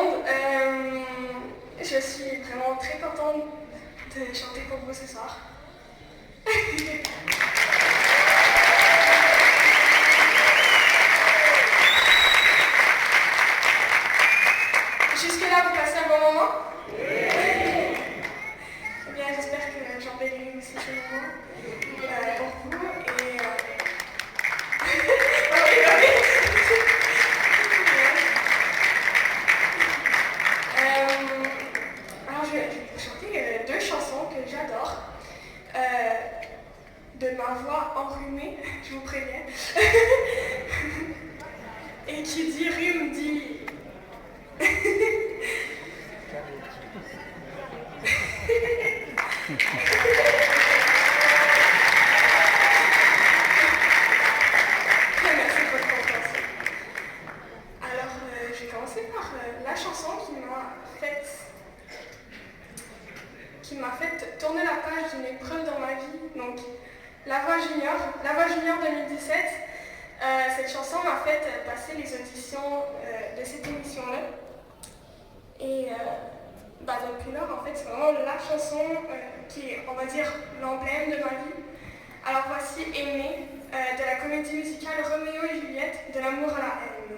monde. Je suis vraiment très contente de chanter pour vous ce soir. Jusque-là, vous passez un bon moment? Oui. Eh bien, j'espère que j'embellirai aussi ce moment pour vous. Et alors, je vais vous chanter deux chansons que j'adore. De ma voix enrhumée, je vous préviens. Et qui dit rhume dit... Merci pour votre compréhension. Alors, je vais commencer par la chanson qui m'a fait tourner la page d'une épreuve dans ma vie. Donc, La Voix Junior 2017. Cette chanson m'a fait passer les auditions de cette émission-là. Et depuis lors, en fait, c'est vraiment la chanson qui est, on va dire, l'emblème de ma vie. Alors voici Aimer, de la comédie musicale Roméo et Juliette, de l'amour à la haine.